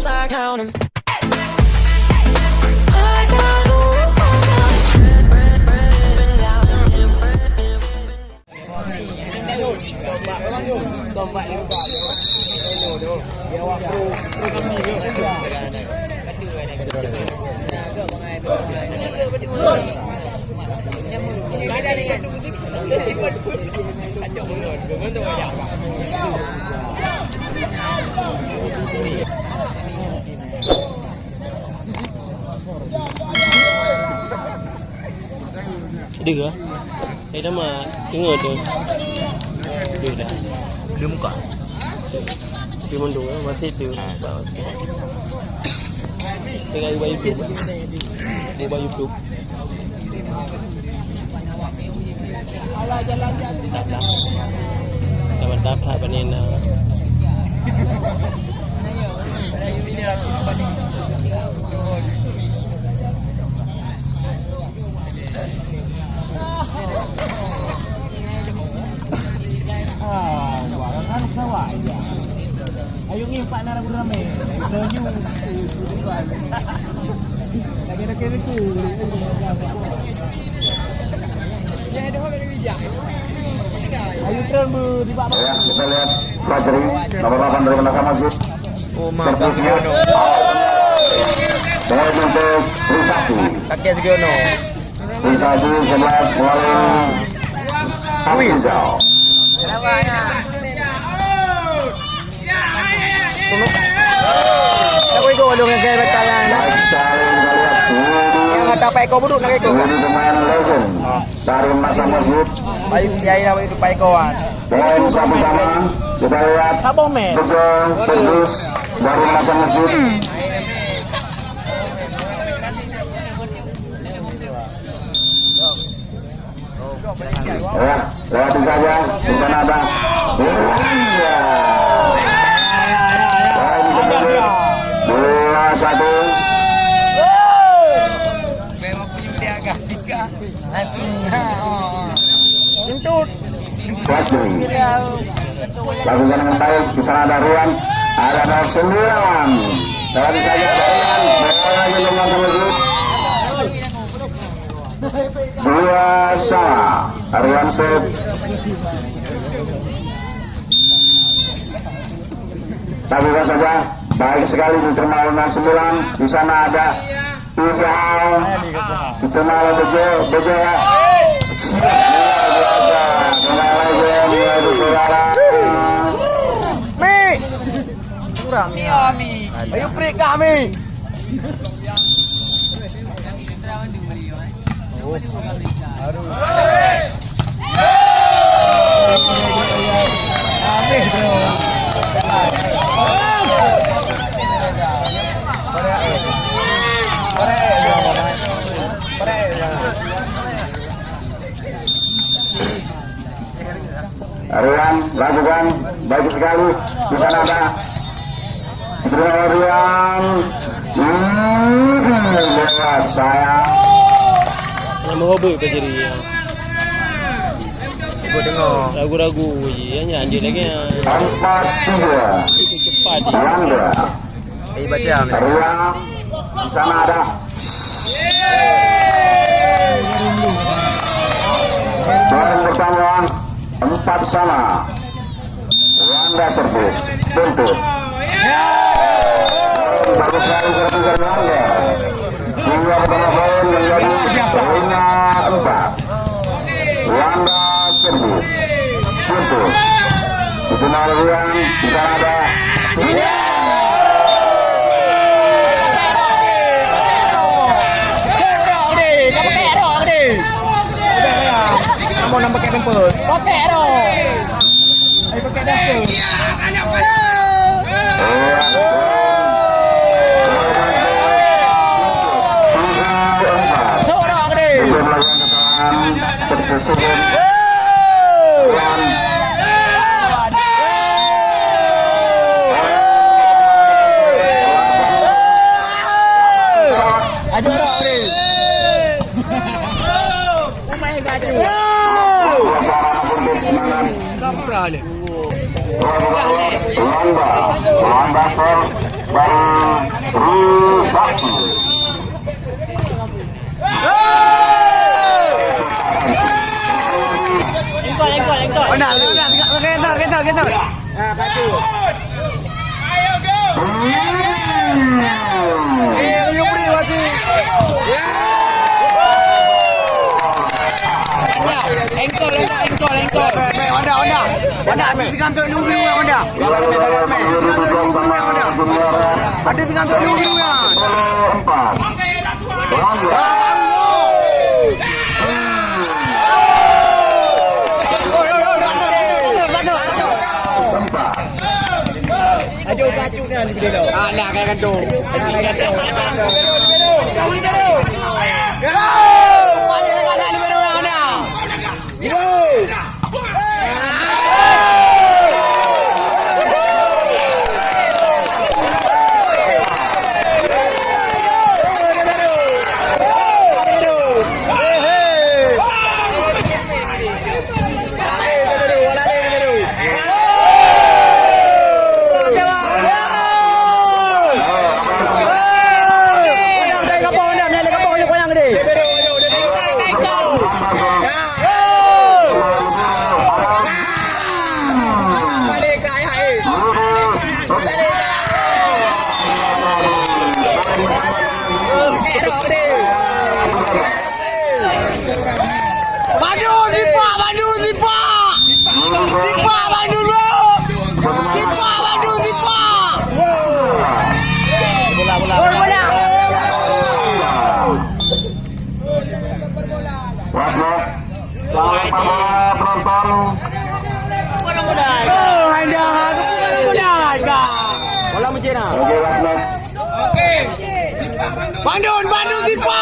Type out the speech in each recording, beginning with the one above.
rules, I count 'em. I got rules, I count 'em. Breathing down. Được hả? Đây đó mà cái người được. Được dah. Dia muka. Dia mundur masih tu. Dengan baju YouTube. Dia baju YouTube. Dah mantap lah panen. Ayun ngimpak na rame. Donyo. Lagi-lagi tu. Ayo tren di Pak. Ya, kita lihat Fajri nomor 8 dari Menaka Masjid. Oh, mantap Segiono. Dan untuk Trisakti. Kakek Segiono. Trisakti 11 selalu Afrizal. Aku ikut dulu dengan gaya bertahan. Baik sekali kita lihat Yang ada Pak Eko buduk nak ikut. Ini pemain legend dari Masa Masjid. Bayu kiai nama itu Pak Ekoan. Poin sama-sama kita lihat Abang men. betul servis dari Masa Masjid. Ya, lewati saja. Di sana ada. Iya. Poin kedua. 2-1. Memang punya dia agak tiga. Jentut. Fajri lakukan dengan baik. Di sana ada Rian, ada 09. Lewati saja Rian. Bola belum langsung masuk. 2-2. Rian Sud. Lakukan saja. Baik sekali diterima oleh 09. Di sana ada Izal. Diterima oleh Bejo ya. Luar biasa. Kembali lagi dari saudara. Mi. Kurang ya Mi. Ayo break kami. Rian lakukan baik sekali. Di sana ada Rian. Lihat saya. Nama hobi ke jadi ya. Aku dengar. Ragu-ragu je. Hanya anjir lagi. 4-3. Itu cepat je. Yanda. Baca Mi. Rian. Di sana ada. Poin pertama 4-4. Yanda servis. Buntut. Bagus sekali servis dari Yanda. Sehingga pertama poin menjadi poinnya 4. Yanda servis. Buntut. Itu Rian. Di sana ada. Mau nambah pakai pempel. Pakai dong. Ayo pakai dasar. Seorang gede. Belum lagi kesalahan. Sukses. Aduh, gede. Lomba sor baru gantuk ni ubi yang ada. Ada gantuk ni ubi yang. อายุกาจุเนี่ยนี่ดีแล้ว Ah, nak kena gantuk. Bandung Tipa.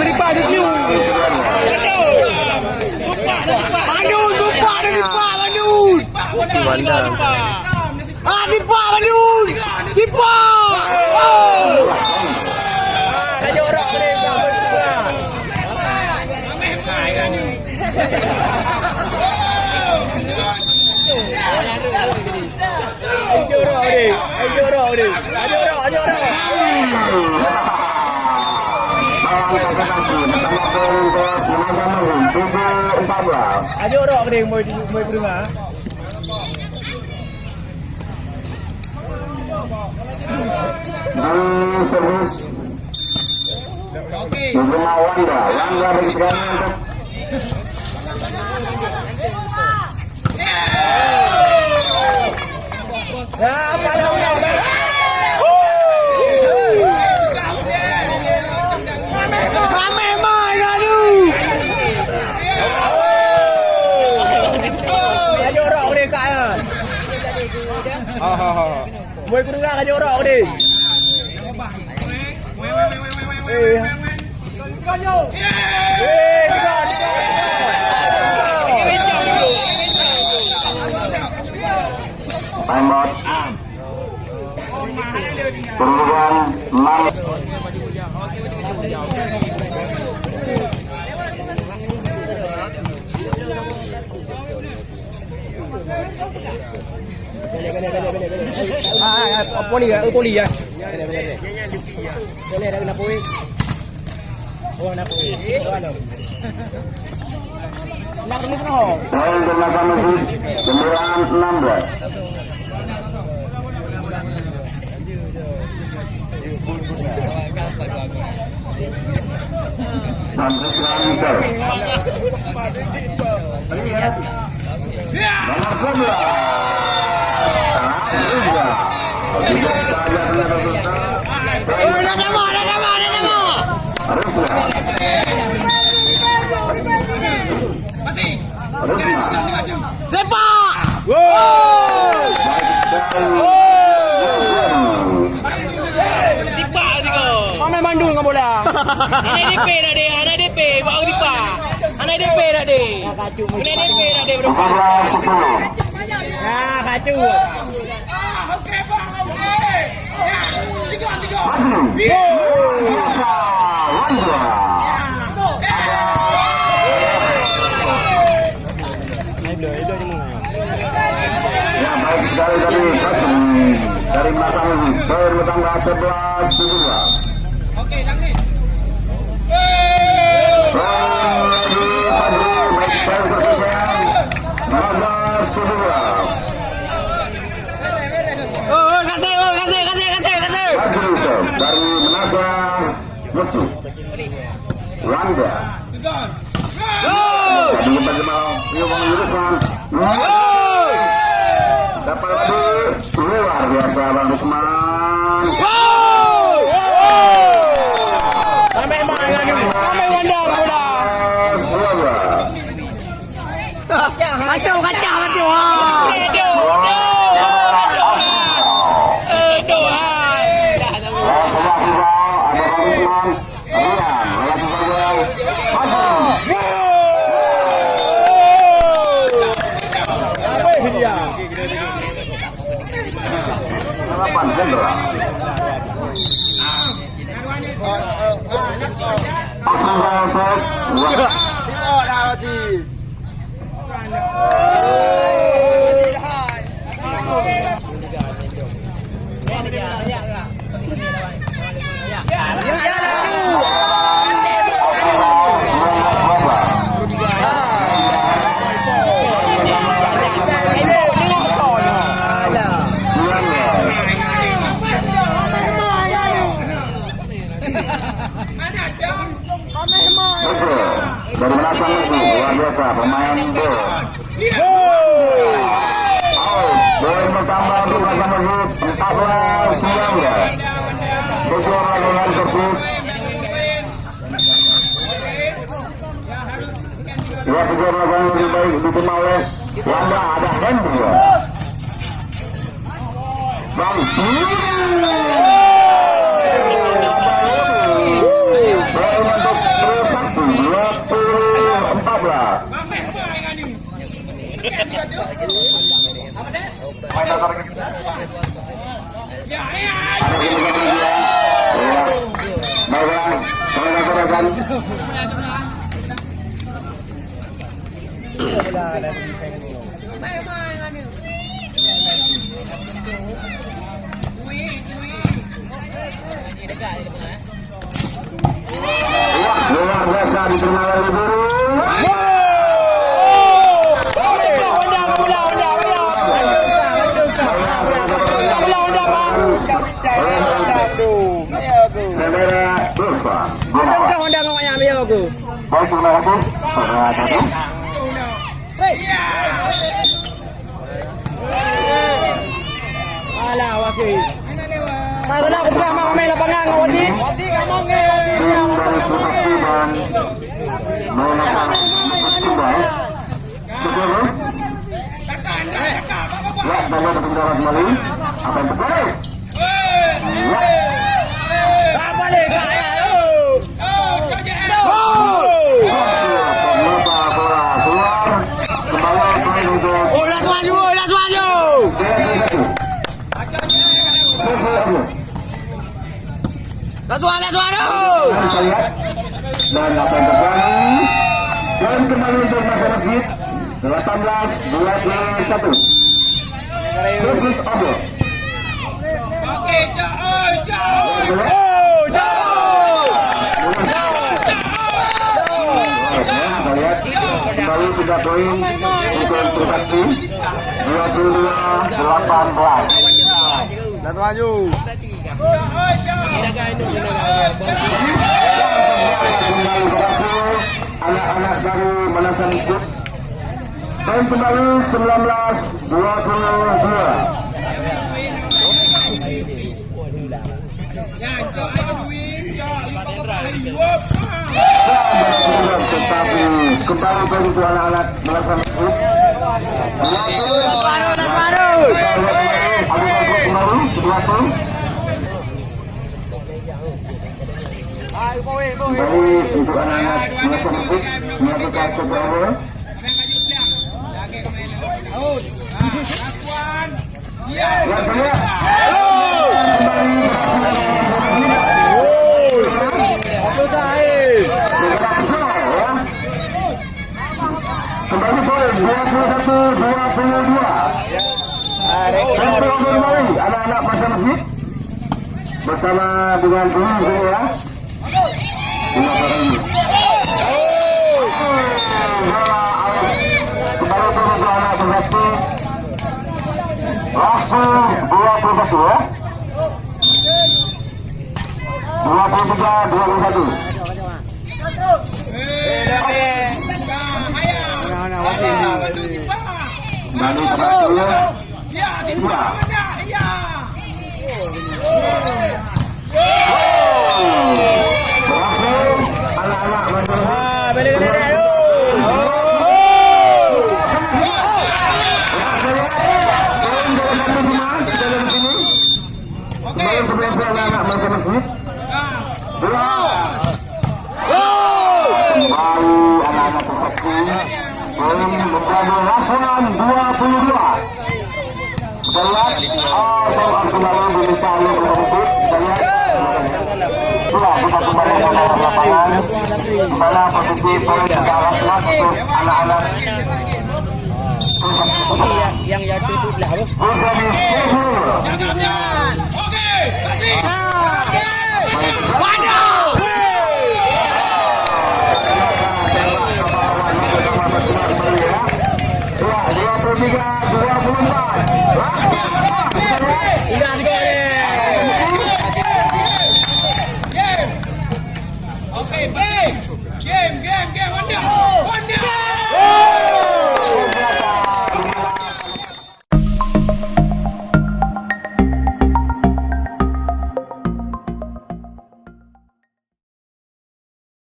Daripada dulu. Bandung Tipa Bandung. Bandang. Tipa Bandung. Tipa. Ada orang boleh Ada orang dia mau berumah. Servis. Rumah Wanda bersedia untuk Mui ku dengar ada orang ni. Time out. Perubahan 6. Poli ya. Boleh dah nak pui. Oh nak pui. Nak ni kena. Poin Tenaga Mesin 9-16. Sampai transfer. Nomor 11. Tidak saja tenaga besar. Dah nama. Sepak. Tipa tiga. Main Bandung kan bola. Anak DP dah deh, anak DP bawa tipa. Anak DP dah deh. Anak DP dah deh berapa? 10. Nah, kacu. Ya baik sekali tadi dari Masang bertambah 11-2. Okey, dah ni. Dari Menasa Musuh Rangga. Di depan Jamal. Rio Bang Rusman. Dapat lagi. Luar biasa Bang Rusman. Sampai mana ni? Sampai wandang bola. Kacau. Dari Melasan Messi, luar biasa pemain gol. Poin bertambah untuk Melasan Messi 14-19. Berjuara dengan servis. Ya, berjuara yang lebih baik diterima oleh Wanda, ada Henry. Bang, luar biasa diterima oleh Guru. Baik, terima kasih. Alah, wasit. Mana nak aku tengah main lapangan dengan wasit? Wasit kat mana? Ya, dan ada kendala kembali. Apa yang terjadi? Ya. Balik saya. Last maju. Dan apa yang terjadi? Dan kembali untuk Masa Masjid 18-21. Servis over. Kembali 3 poin untuk Trisakti 22-18. Last maju. Kembali berhasil anak-anak dari Manasan Ikut. Dan kembali 19-22. Tetapi kembali untuk anak-anak Manasan Ikut. Kembali untuk anak-anak Manasan Ikut menyatukan sebuah. Kembali poin 21-22. Anak-anak Masa Masjid bersama dengan guru ya. Kembali turun ke anak bersatu. Langsung 21 ya. 23-21. Kembali satu. Dua. Berhasil. Anak-anak masuk. Balik. Anak-anak masuk masjid. Kembali anak-anak terseksi menjadi rasulan 22. Kita lihat kembali diminta oleh penyebut. Kita lihat sudah kita kembali ke lapangan mana posisi poin sejarah untuk anak-anak Yang itu lah. Oke.